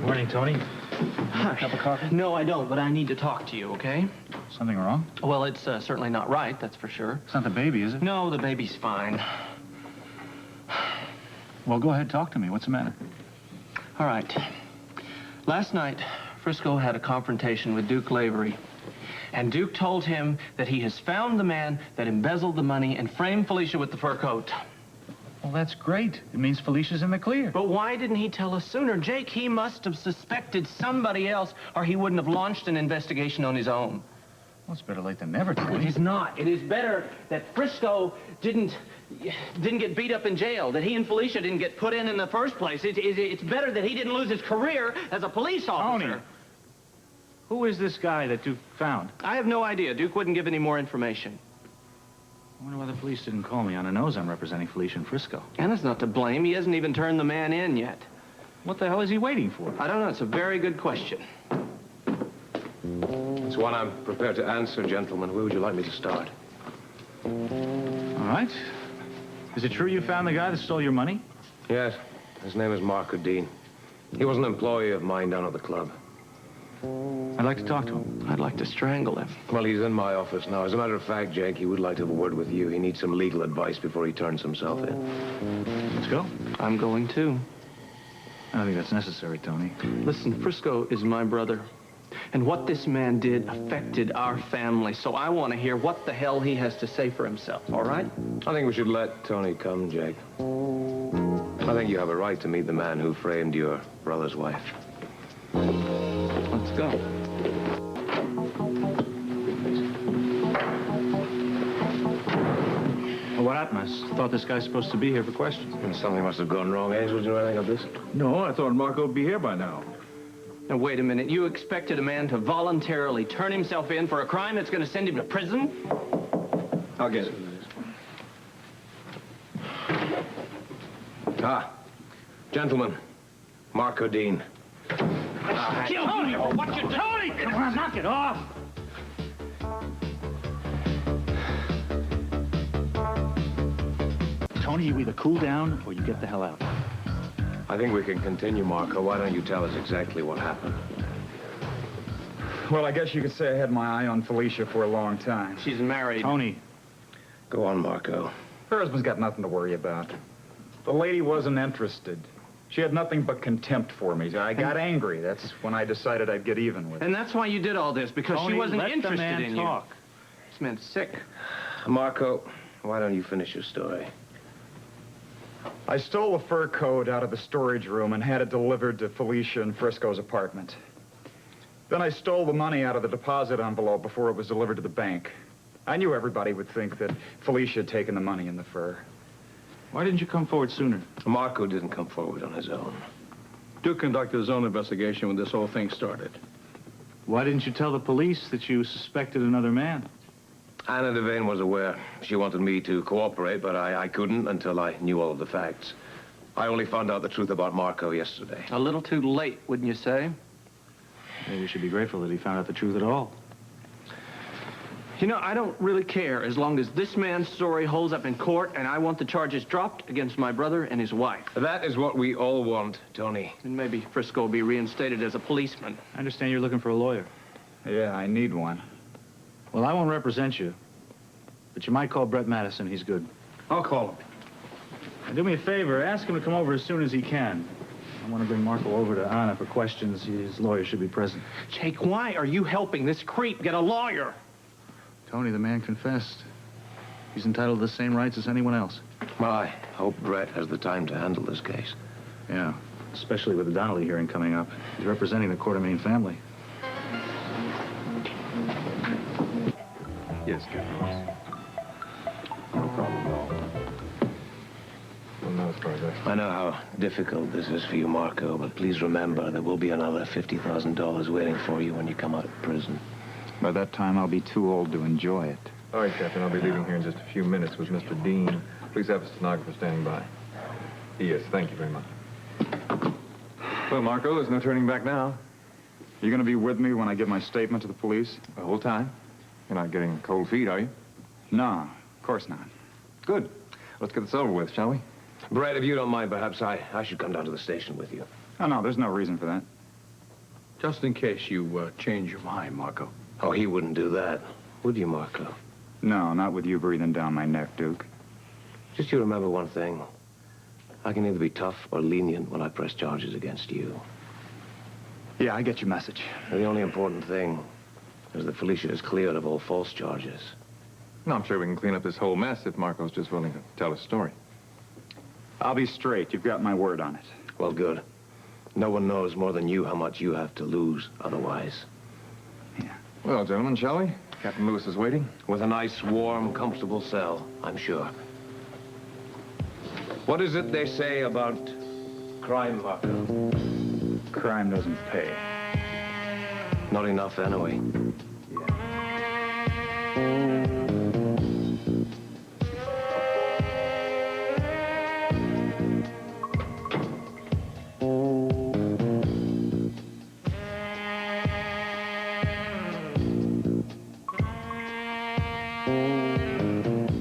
Morning, Tony. Hi. Cup of coffee? No, I don't, but I need to talk to you, okay? Something wrong? Well, it's certainly not right, that's for sure. It's not the baby, is it? No, the baby's fine. Well, go ahead, talk to me. What's the matter? All right. Last night, Frisco had a confrontation with Duke Lavery. And Duke told him that he has found the man that embezzled the money and framed Felicia with the fur coat. Well, that's great. It means Felicia's in the clear. But why didn't he tell us sooner? Jake, he must have suspected somebody else, or he wouldn't have launched an investigation on his own. Well, it's better late than never, It Tony. is not. It is better that Frisco didn't get beat up in jail, that he and Felicia didn't get put in the first place. It's better that he didn't lose his career as a police officer. Tony, who is this guy that Duke found? I have no idea. Duke wouldn't give any more information. I wonder why the police didn't call me. On the nose, I'm representing Felicia and Frisco. Anna's not to blame. He hasn't even turned the man in yet. What the hell is he waiting for? I don't know. It's a very good question. It's one I'm prepared to answer, gentlemen. Where would you like me to start? All right. Is it true you found the guy that stole your money? Yes. His name is Marco Dean. He was an employee of mine down at the club. I'd like to talk to him. I'd like to strangle him. Well, he's in my office now. As a matter of fact, Jake, he would like to have a word with you. He needs some legal advice before he turns himself in. Let's go. I'm going too. I don't think that's necessary, Tony. Listen, Frisco is my brother. And what this man did affected our family. So I want to hear what the hell he has to say for himself, all right? I think we should let Tony come, Jake. I think you have a right to meet the man who framed your brother's wife. Let's go. Well, what happened? I thought this guy's supposed to be here for questions. Something must have gone wrong, Hayes. Would you know anything of this? No, I thought Marco would be here by now. Now, wait a minute. You expected a man to voluntarily turn himself in for a crime that's going to send him to prison? I'll get it. Ah, gentlemen, Marco Dean. Tony! What you Tony! Come on, knock it off! Tony, you either cool down or you get the hell out. I think we can continue, Marco. Why don't you tell us exactly what happened? Well, I guess you could say I had my eye on Felicia for a long time. She's married. Tony, Go on, Marco. Her husband's got nothing to worry about. The lady wasn't interested. She had nothing but contempt for me. I got angry. That's when I decided I'd get even with her. And that's why you did all this, because Tony, she wasn't let the interested man in talk. you. This man's sick. Marco, why don't you finish your story? I stole a fur coat out of the storage room and had it delivered to Felicia in Frisco's apartment. Then I stole the money out of the deposit envelope before it was delivered to the bank. I knew everybody would think that Felicia had taken the money in the fur. Why didn't you come forward sooner? Marco didn't come forward on his own. Duke conducted his own investigation when this whole thing started. Why didn't you tell the police that you suspected another man? Anna Devane was aware. She wanted me to cooperate, but I couldn't until I knew all of the facts. I only found out the truth about Marco yesterday. A little too late, wouldn't you say? Maybe we should be grateful that he found out the truth at all. You know, I don't really care as long as this man's story holds up in court, and I want the charges dropped against my brother and his wife. That is what we all want, Tony. And maybe Frisco will be reinstated as a policeman. I understand you're looking for a lawyer. Yeah, I need one. Well, I won't represent you, but you might call Brett Madison. He's good. I'll call him. And do me a favor, ask him to come over as soon as he can. I want to bring Marco over to Anna for questions. His lawyer should be present. Jake, why are you helping this creep get a lawyer? Tony, the man confessed. He's entitled to the same rights as anyone else. Well, I hope Brett has the time to handle this case. Yeah, especially with the Donnelly hearing coming up. He's representing the Quartermain family. Yes, good. No problem at all. Well, no, it's probably I know how difficult this is for you, Marco, but please remember there will be another $50,000 waiting for you when you come out of prison. By that time, I'll be too old to enjoy it. All right, Captain. I'll be leaving here in just a few minutes with Mr. Dean. Please have a stenographer standing by. Yes, thank you very much. Well, Marco, there's no turning back now. You going to be with me when I give my statement to the police? The whole time? You're not getting cold feet, are you? No, of course not. Good. Let's get this over with, shall we? Brett, if you don't mind, perhaps I should come down to the station with you. Oh, no, there's no reason for that. Just in case you change your mind, Marco. Oh, he wouldn't do that, would you, Marco? No, not with you breathing down my neck, Duke. Just you remember one thing. I can either be tough or lenient when I press charges against you. Yeah, I get your message. And the only important thing is that Felicia is cleared of all false charges. No, I'm sure we can clean up this whole mess if Marco's just willing to tell his story. I'll be straight. You've got my word on it. Well, good. No one knows more than you how much you have to lose otherwise. Yeah. Well, gentlemen, shall we? Captain Lewis is waiting. With a nice, warm, comfortable cell, I'm sure. What is it they say about crime, Marco? Crime doesn't pay. Not enough, anyway. Yeah.